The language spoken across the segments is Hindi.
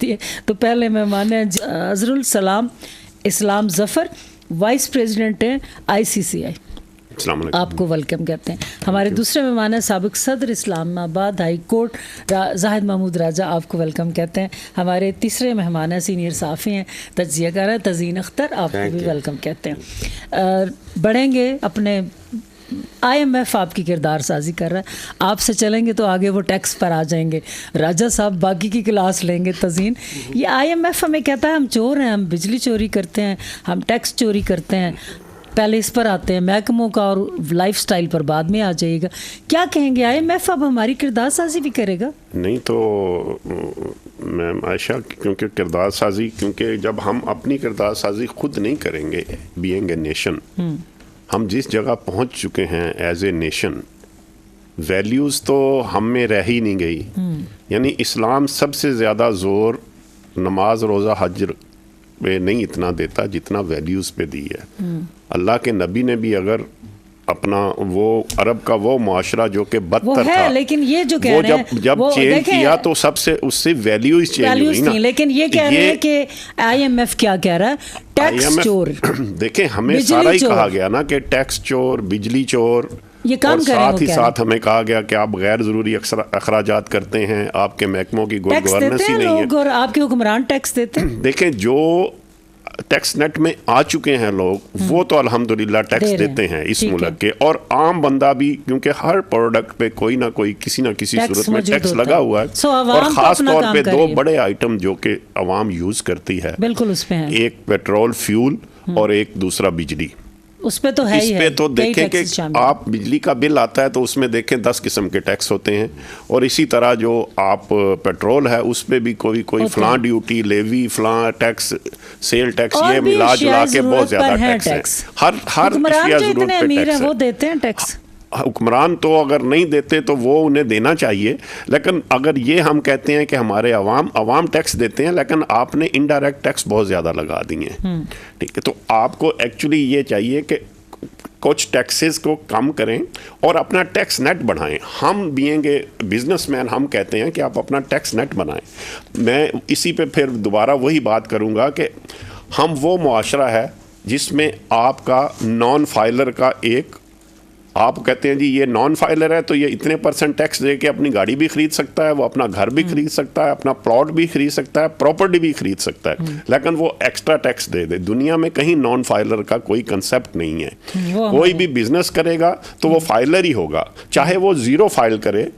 है। तो पहले मेहमान हैं अजरुल सलाम इस्लाम जफ़र, वाइस प्रेसिडेंट हैं ICCI। आपको वेलकम कहते हैं। हमारे दूसरे मेहमान हैं साबिक सदर इस्लामाबाद हाई कोर्ट जाहिद महमूद राजा, आपको वेलकम कहते हैं। हमारे तीसरे मेहमान हैं सीनियर सहाफ़ी हैं तज्ज़ियाकार तज़ीन अख्तर, आपको भी वेलकम कहते हैं। बढ़ेंगे अपने IMF आपकी किरदार साजी कर रहा है, आपसे चलेंगे तो आगे वो टैक्स पर आ जाएंगे। राजा साहब बाकी की क्लास लेंगे। तज़ीन, ये IMF हमें कहता है हम चोर हैं, हम बिजली चोरी करते हैं, हम टैक्स चोरी करते हैं, पहले इस पर आते हैं, महकमों का और लाइफस्टाइल पर बाद में आ जाएगा। क्या कहेंगे, IMF अब हमारी किरदार साजी भी करेगा? नहीं तो मैम आयशा, क्योंकि किरदार साजी, क्योंकि जब हम अपनी किरदार साजी खुद नहीं करेंगे बीइंग ए नेशन, हम जिस जगह पहुंच चुके हैं एज ए नेशन, वैल्यूज़ तो हम में रह ही नहीं गई। यानी इस्लाम सबसे ज़्यादा ज़ोर नमाज रोज़ा हज पे नहीं इतना देता जितना वैल्यूज़ पे दी है। अल्लाह के नबी ने भी अगर अपना वो अरब का वो मुआशरा जो कि बदतर था, लेकिन ये जो कह रहे हैं जब चेंज किया तो सबसे उससे वैल्यूज चेंज हुई ना। लेकिन ये कह रहे हैं कि IMF क्या कह रहा है, टैक्स चोर। देखें, हमें सारा ही कहा गया ना कि टैक्स चोर, बिजली चोर, ये काम और साथ ही साथ हमें कहा गया कि आप गैर जरूरी अखराजात करते हैं, आपके महकमों की गुड गवर्नेंस ही नहीं है, और आपके हुक्मरान टैक्स देते हैं। देखें, जो टैक्स नेट में आ चुके हैं लोग, वो तो अल्हम्दुलिल्लाह टैक्स देते हैं इस मुल्क के, और आम बंदा भी, क्योंकि हर प्रोडक्ट पे कोई ना कोई किसी ना किसी सूरत में टैक्स लगा हुआ है। और ख़ास तौर पे दो बड़े आइटम जो कि आवाम यूज़ करती है, बिल्कुल उस पे है, एक पेट्रोल फ्यूल और एक दूसरा बिजली। उस पे तो है इस पे तो देखें कि आप बिजली का बिल आता है तो उसमें देखें 10 किस्म के टैक्स होते हैं, और इसी तरह जो आप पेट्रोल है उस पे भी कोई फलां ड्यूटी, लेवी, फलां टैक्स, सेल टैक्स, ये मिला जुला के बहुत ज़्यादा टैक्स है। हर अशिया ज़रूरत पे टैक्स है। वो देते हैं टैक्स। हुक्मरान तो अगर नहीं देते तो वो उन्हें देना चाहिए, लेकिन अगर ये हम कहते हैं कि हमारे अवाम टैक्स देते हैं, लेकिन आपने इनडायरेक्ट टैक्स बहुत ज़्यादा लगा दिए हैं, ठीक है, तो आपको एक्चुअली ये चाहिए कि कुछ टैक्सेस को कम करें और अपना टैक्स नेट बढ़ाएं। हम बीइंग ए बिजनेसमैन हम कहते हैं कि आप अपना टैक्स नेट बनाएं। मैं इसी पे फिर दोबारा वही बात करूँगा कि हम वो मुआशरा है जिसमें आपका नॉन फाइलर का एक, आप कहते हैं जी ये नॉन फाइलर है तो ये इतने % टैक्स दे के अपनी गाड़ी भी खरीद सकता है, वो अपना घर भी खरीद सकता है, अपना प्लॉट भी खरीद सकता है, प्रॉपर्टी भी खरीद सकता है, लेकिन वो एक्स्ट्रा टैक्स दे दे। दुनिया में कहीं नॉन फाइलर का कोई कंसेप्ट नहीं है। कोई भी बिजनेस करेगा तो वो फाइलर ही होगा, चाहे वो ज़ीरो फाइल करे,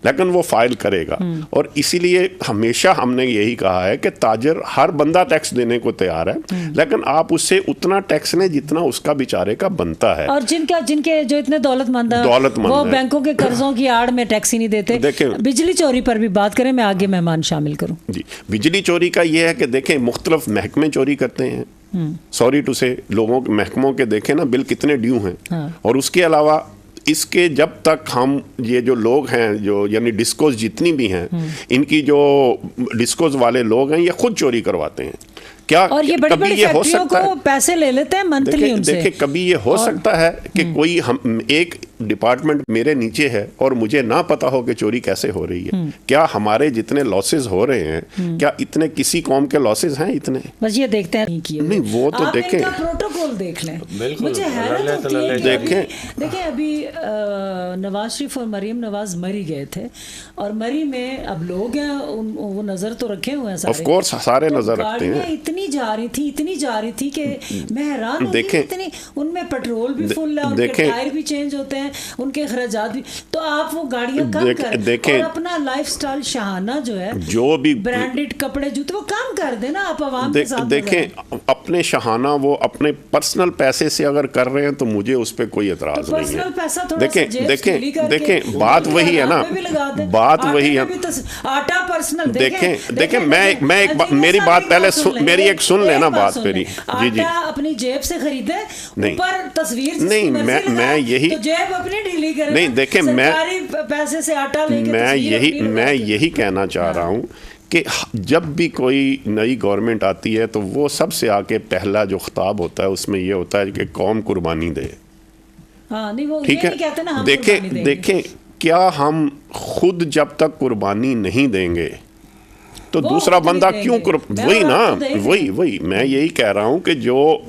लेकिन वो फाइल करेगा। और इसीलिए हमेशा हमने यही कहा है कि ताजर हर बंदा टैक्स देने को तैयार है, लेकिन आप उससे उतना टैक्स लें जितना उसका बेचारे का बनता है। और जिनके जो इतने दौलतमंद हैं वो बैंकों के कर्जों की आड़ में टैक्स ही नहीं देते। बिजली चोरी पर भी बात करें, मैं आगे मेहमान शामिल करूं। जी, बिजली चोरी का ये है कि देखें मुख्तलिफ महकमे चोरी करते हैं, सॉरी टू से, लोगों के महकमों के देखें ना बिल कितने ड्यू हैं। और उसके अलावा इसके जब तक हम ये जो लोग हैं, जो यानी डिस्कोज जितनी भी हैं, इनकी जो डिस्कोज वाले लोग हैं ये खुद चोरी करवाते हैं। क्या और ये बड़ी बड़ी फैक्ट्रियों को पैसे ले लेते हैं मंथली उनसे। देखिए कभी ये हो सकता है कि कोई हम एक डिपार्टमेंट मेरे नीचे है और मुझे ना पता हो कि चोरी कैसे हो रही है। क्या हमारे जितने लॉसेस हो रहे हैं, क्या इतने किसी कौम के लॉसेस हैं इतने? बस ये देखते हैं नहीं, वो तो देखें, प्रोटोकॉल देख लें। मुझे हैरत होती है कि देखें अभी नवाज शरीफ और मरीम नवाज मरी गए थे, और मरी में अब लोग हैं वो नजर तो रखे हुए हैं सारे, ऑफ कोर्स सारे नजर रखते हैं। इतनी जा रही थी कि मैं हैरान हो गई, इतनी उनमें पेट्रोल भी फुल है, उनके टायर भी चेंज होते हैं, उनके खर्चात भी, तो आप वो गाड़ियां कम करें और अपना लाइफस्टाइल शाहाना जो है, जो भी ब्रांडेड कपड़े जूते, वो कम कर देना आप आवाम के साथ। देखें अपने शाहाना वो अपने पर्सनल पैसे से अगर कर रहे हैं तो मुझे उस पर कोई एतराज नहीं है। देखें बात वही है ना, बात वही है। आटा पर्सनल देखें मैं मेरी बात पहले मेरी एक सुन लेना बात मेरी। जी जी, अपनी जेब से खरीदे, ऊपर तस्वीर नहीं, मैं यही, तो जेब अपनी ढीली करें। नहीं देखें, मैं पैसे से आटा लेके मैं यही कहना चाह रहा हूँ कि जब भी कोई नई गवर्नमेंट आती है तो वो सबसे आके पहला जो खिताब होता है उसमें ये होता है कि कौम कुर्बानी दे। ठीक है, देखें क्या हम खुद जब तक कुर्बानी नहीं देंगे तो दूसरा बंदा क्यों वही ना, वही मैं यही कह रहा हूँ कि जो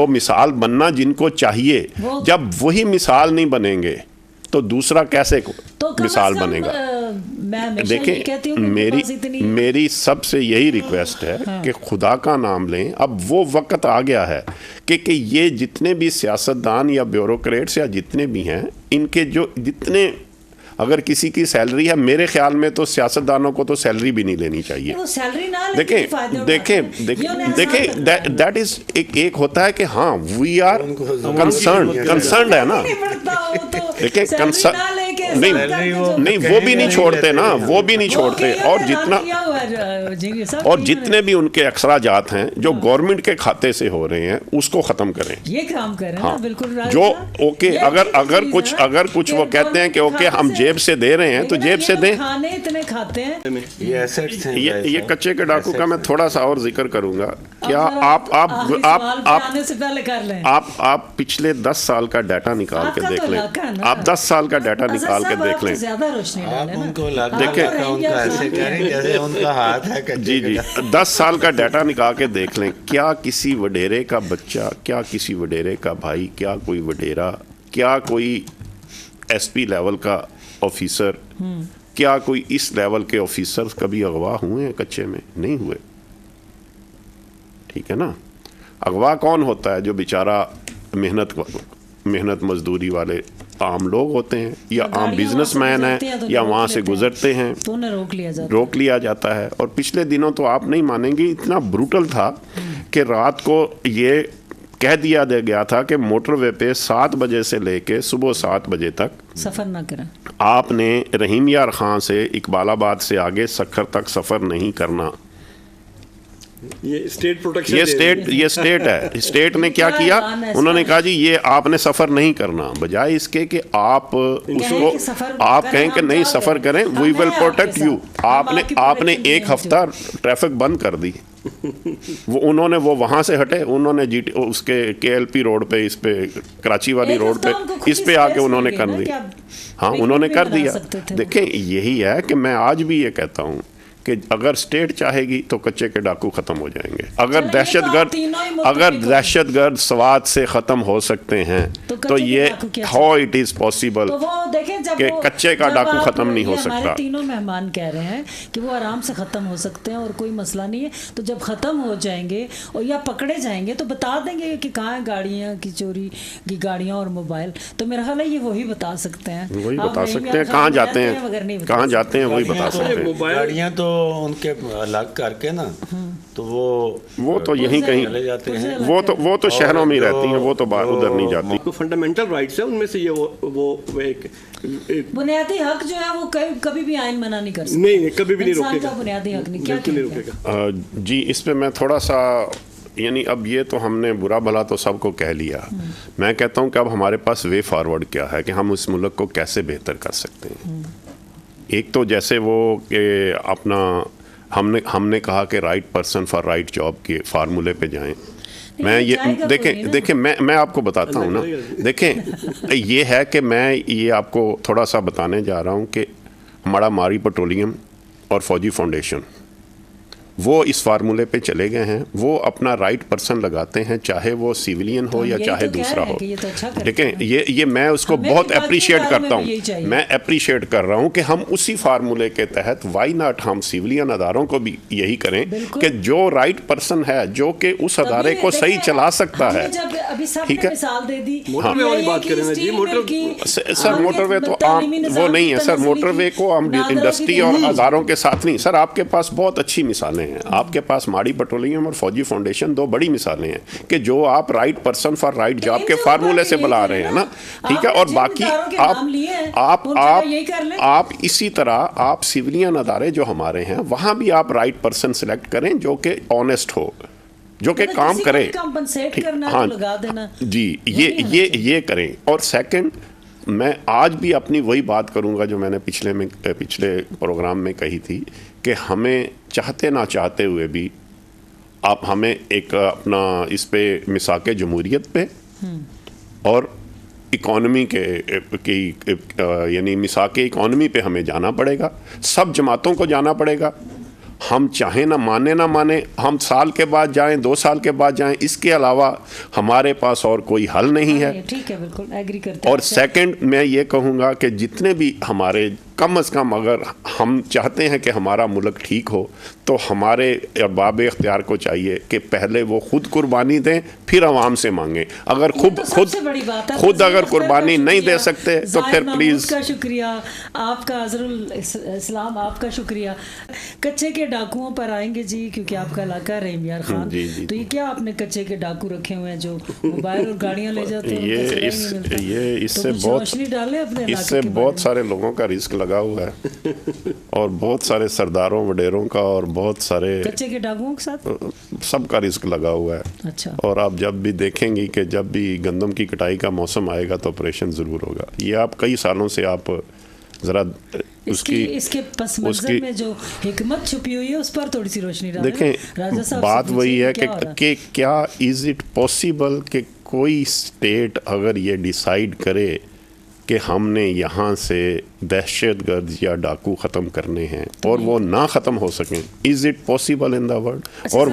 मिसाल बनना जिनको चाहिए, जब वही मिसाल नहीं बनेंगे तो दूसरा कैसे मिसाल बनेगा? देखें, मेरी सबसे यही रिक्वेस्ट है कि खुदा का नाम लें। अब वो वक्त आ गया है कि ये जितने भी सियासतदान या ब्यूरोक्रेट्स या जितने भी हैं, इनके जो जितने, अगर किसी की सैलरी है, मेरे ख्याल में तो सियासतदानों को तो सैलरी भी नहीं लेनी चाहिए। देखें दैट इज एक होता है कि हाँ वी आर कंसर्न है ना। देखें कंसर्न नहीं वो भी नहीं छोड़ते ना, वो भी नहीं छोड़ते। और जितने भी उनके अखराजात हैं जो गवर्नमेंट के खाते से हो रहे हैं उसको खत्म करें, ये काम करें। हाँ, बिल्कुल जो ओके, अगर कुछ वो कहते हैं कि ओके हम जेब से दे रहे हैं तो जेब से दें। खाने इतने खाते हैं, ये एसेट्स हैं। ये कच्चे के डाकू का मैं थोड़ा सा और जिक्र करूंगा। क्या आप पिछले 10 साल का डाटा निकाल के देख लें। आप 10 साल का डाटा निकाल के देख लें। उनका हाथ है जी 10 साल का डाटा निकाल के देख लें। क्या किसी वडेरे का बच्चा, क्या किसी वडेरे का भाई, क्या कोई वडेरा, क्या कोई एसपी लेवल का ऑफिसर, क्या कोई इस लेवल के ऑफिसर्स कभी अगवा हुए हैं कच्चे में? नहीं हुए। ठीक है ना। अगवा कौन होता है? जो बेचारा मेहनत मजदूरी वाले आम लोग होते हैं या आम बिजनेसमैन हैं या वहाँ से गुजरते हैं तो उन्हें रोक लिया जाता है। और पिछले दिनों तो आप नहीं मानेंगे, इतना ब्रूटल था कि रात को ये कह दिया गया था कि मोटरवे पे 7 बजे से लेके सुबह 7 बजे तक सफ़र ना करें। आपने रहीम यार खां से इकबालाबाद से आगे सखर तक सफ़र नहीं करना। ये स्टेट प्रोटेक्शन, ये स्टेट है। स्टेट ने क्या किया? उन्होंने कहा जी ये आपने सफ़र नहीं करना, बजाय इसके कि आप उसको आप कहें कि नहीं सफ़र करें, वी विल प्रोटेक्ट यू। आपने 1 हफ्ता ट्रैफिक बंद कर दी। उन्होंने वहाँ से हटे, उन्होंने उसके KLP रोड पे, इस पे कराची वाली रोड पे, इस पे आके उन्होंने कर दी। हाँ, उन्होंने कर दिया। देखें, यही है कि मैं आज भी ये कहता हूँ कि अगर स्टेट चाहेगी तो कच्चे के डाकू खत्म हो जाएंगे। अगर दहशतगर्द स्वाद से खत्म हो सकते हैं तो ये हाउ इट इज पॉसिबल कि कच्चे का डाकू खत्म नहीं हो सकता। तीनों मेहमान कह रहे हैं कि वो आराम से खत्म हो सकते हैं और कोई मसला नहीं है। तो जब खत्म हो जाएंगे और या पकड़े जाएंगे तो बता देंगे कि कहाँ है गाड़ियाँ की चोरी की गाड़ियाँ और मोबाइल। तो मेरा ख्याल है ये वही बता सकते हैं, वही बता सकते हैं कहाँ जाते हैं, कहाँ जाते हैं वही बता सकते हैं। गाड़ियाँ तो उनके अलग करके ना, तो वो तो यहीं कहीं चले जाते हैं। वो तो शहरों में रहती हैं, वो तो बाहर उधर नहीं जाती। तो फंडामेंटल राइट्स है उनमें से ये वो एक बुनियादी हक जो है वो कभी भी आइन मना नहीं कर सकता। नहीं, कभी भी नहीं रोकेगा। बुनियादी हक नहीं रोकेगा। जी, इस पे मैं थोड़ा सा, यानी अब ये तो हमने बुरा भला तो सबको कह लिया। मैं कहता हूँ कि अब हमारे पास वे फॉरवर्ड क्या है कि हम इस मुल्क को कैसे बेहतर कर सकते हैं। एक तो जैसे वो कि अपना हमने कहा कि right person for right job के फार्मूले पे जाएं। मैं ये देखें मैं आपको बताता हूँ ना। देखें, ये है कि मैं ये आपको थोड़ा सा बताने जा रहा हूँ कि हमारा मारी पेट्रोलियम और फौजी फाउंडेशन वो इस फार्मूले पे चले गए हैं। वो अपना राइट पर्सन लगाते हैं, चाहे वो सिविलियन हो या चाहे दूसरा हो। देखें, ये मैं उसको बहुत अप्रिशिएट करता हूँ। मैं अप्रिशिएट कर रहा हूँ कि हम उसी फार्मूले के तहत वाई नॉट हम सिविलियन अदारों को भी यही करें कि जो राइट पर्सन है, जो कि उस अदारे को सही चला सकता है। ठीक है, सर मोटरवे तो आम वो नहीं है सर। मोटरवे को हम इंडस्ट्री और अदारों के साथ नहीं। सर आपके पास बहुत अच्छी मिसालें हैं। आपके पास माड़ी पेट्रोलियम और फौजी फाउंडेशन 2 बड़ी मिसालें हैं कि जो आप right person for right job के फार्मूले से बुला रहे हैं ना। ठीक है, और बाकी आप इसी तरह आप सिविलियन अदारे जो हमारे हैं वहां भी आप राइट पर्सन सिलेक्ट करें जो कि ऑनेस्ट हो, जो कि काम करे। हाँ जी, ये करें। और सेकंड, मैं आज भी अपनी वही बात करूंगा जो मैंने पिछले प्रोग्राम में कही थी कि हमें चाहते ना चाहते हुए भी आप हमें एक अपना इस पे मिसाके जमहूरियत पे और इकॉनमी यानी मिसाक इकॉनमी पे हमें जाना पड़ेगा, सब जमातों को जाना पड़ेगा। हम चाहे ना माने, हम साल के बाद जाएं, 2 साल के बाद जाएं, इसके अलावा हमारे पास और कोई हल नहीं है। ठीक है, बिल्कुल एग्री करते हैं। और सेकंड मैं ये कहूँगा कि जितने भी हमारे कम से कम अगर हम चाहते हैं कि हमारा मुल्क ठीक हो तो हमारे अरबाब इख्तियार को चाहिए कि पहले वो खुद कुर्बानी दें, फिर आवाम से मांगें। अगर खुद अगर कुर्बानी नहीं दे सकते तो फिर प्लीज़। का शुक्रिया आपका, अजरुल इस्लाम आपका शुक्रिया। कच्चे के डाकुओं पर आएंगे जी, क्योंकि आपका इलाका है रहीम यार खान। तो ये क्या आपने कच्चे के डाकू रखे हुए हैं जो मोबाइल और गाड़ियाँ ले जाते हैं? ये इससे बहुत सारे लोगों का रिस्क लगा हुआ है और बहुत सारे सरदारों वडेरों का और बहुत सारे कच्चे के डाकुओं के साथ सबका रिस्क लगा हुआ है। अच्छा। और आप जब भी देखेंगी कि जब भी गंदम की कटाई का मौसम आएगा तो ऑपरेशन ज़रूर होगा। ये आप कई सालों से आप ज़रा इसके पस मंज़र में जो हिकमत छुपी हुई है उस पर थोड़ी सी रोशनी डालें। देखें, बात वही है कि क्या इज़ इट पॉसिबल कि कोई स्टेट अगर ये डिसाइड करे कि हमने यहाँ से दहशतगर्द या डाकू ख़त्म करने हैं और वो ना ख़त्म हो सकें? Is it possible in the world? और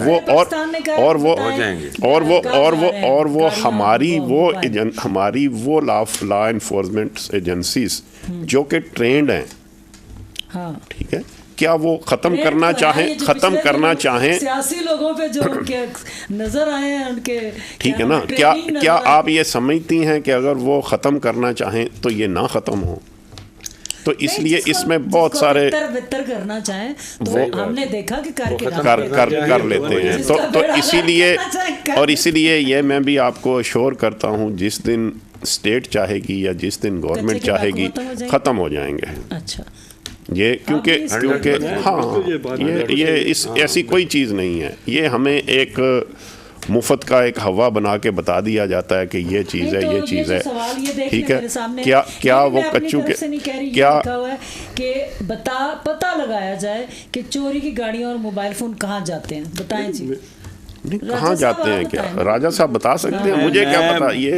वो हमारी वो लॉ इन्फोर्समेंट एजेंसीज जो कि ट्रेंड हैं, हाँ ठीक है, क्या वो ख़त्म करना चाहें सियासी लोगों पे जो उनके नजर आए हैं उनके, ठीक है ना, क्या आप ये समझती हैं कि अगर वो ख़त्म करना चाहें तो ये ना ख़त्म हो? तो इसलिए इसमें बहुत सारे बेहतर करना चाहें तो हमने देखा कि कर लेते हैं। तो इसीलिए ये मैं भी आपको अश्योर करता हूँ, जिस दिन स्टेट चाहेगी या जिस दिन गवर्नमेंट चाहेगी ख़त्म हो जाएंगे। अच्छा, ये क्योंकि हाँ ये ऐसी कोई चीज़ नहीं है। ये हमें एक मुफ्त का एक हवा बना के बता दिया जाता है कि ये चीज़ है, ये चीज़ है, ठीक है। क्या वो कच्चू के क्या कि पता लगाया जाए कि चोरी की गाड़ियाँ और मोबाइल फ़ोन कहाँ जाते हैं? बताएं जी, कहाँ जाते हैं? क्या राजा साहब बता सकते हैं? मुझे क्या पता। ये